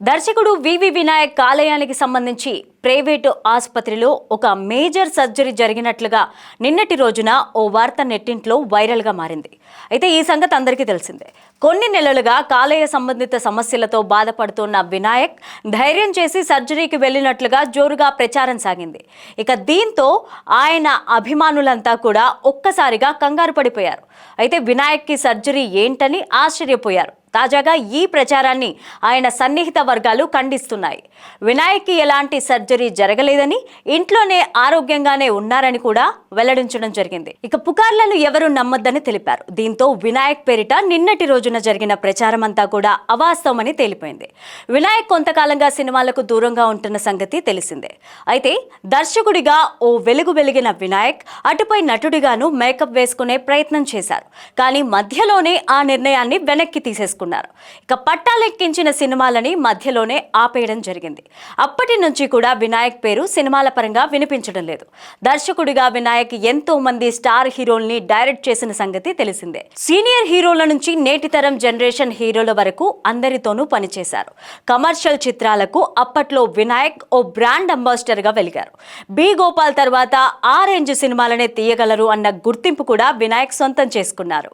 దర్శకుడు వివి వినాయక్ ఆలయానికి సంబంధించి ప్రైవేటు ఆసుపత్రిలో ఒక మేజర్ సర్జరీ జరిగినట్లుగా నిన్నటి రోజున ఓ వార్త నెట్టింట్లో వైరల్గా మారింది. అయితే ఈ సంగతి అందరికీ తెలిసిందే. కొన్ని నెలలుగా కాలేయ సంబంధిత సమస్యలతో బాధపడుతున్న వినాయక్ ధైర్యం చేసి సర్జరీకి వెళ్ళినట్లుగా జోరుగా ప్రచారం సాగింది. ఇక దీంతో ఆయన అభిమానులంతా కూడా ఒక్కసారిగా కంగారు పడిపోయారు. అయితే వినాయక్కి సర్జరీ ఏంటని ఆశ్చర్యపోయారు. తాజాగా ఈ ప్రచారాన్ని ఆయన సన్నిహిత వర్గాలు ఖండిస్తున్నాయి. వినాయక్కి ఎలాంటి సర్జరీ జరగలేదని, ఇంట్లోనే ఆరోగ్యంగానే ఉన్నారని కూడా వెల్లడించడం జరిగింది. ఇక పుకార్లను ఎవరూ నమ్మొద్దని తెలిపారు. దీంతో వినాయక్ పేరిట నిన్నటి రోజున జరిగిన ప్రచారం అంతా కూడా అవాస్తవమని తేలిపోయింది. వినాయక్ కొంతకాలంగా సినిమాలకు దూరంగా ఉంటున్న సంగతి తెలిసిందే. అయితే దర్శకుడిగా ఓ వెలిగిన వినాయక్ అటుపై నటుడిగాను మేకప్ వేసుకునే ప్రయత్నం చేశారు. కానీ మధ్యలోనే ఆ నిర్ణయాన్ని వెనక్కి తీసేసుకున్నారు. ఇక పట్టాలెక్కించిన సినిమాలని మధ్యలోనే ఆపేయడం జరిగింది. అప్పటి నుంచి కూడా వినాయక్ పేరు సినిమాల పరంగా వినిపించడం లేదు. దర్శకుడిగా వినాయక్ ఎంతో మంది స్టార్ హీరోల్ని డైరెక్ట్ చేసిన సంగతి తెలిసిందే. సీనియర్ హీరోల నుంచి నేటి తరం జనరేషన్ హీరోల వరకు అందరితోనూ పనిచేశారు. కమర్షియల్ చిత్రాలకు అప్పట్లో వినాయక్ ఓ బ్రాండ్ అంబాసిడర్ గా వెలిగారు. బి గోపాల్ తర్వాత ఆ రేంజ్ సినిమాలనే తీయగలరు అన్న గుర్తింపు కూడా వినాయక్ సొంతం చేసుకున్నారు.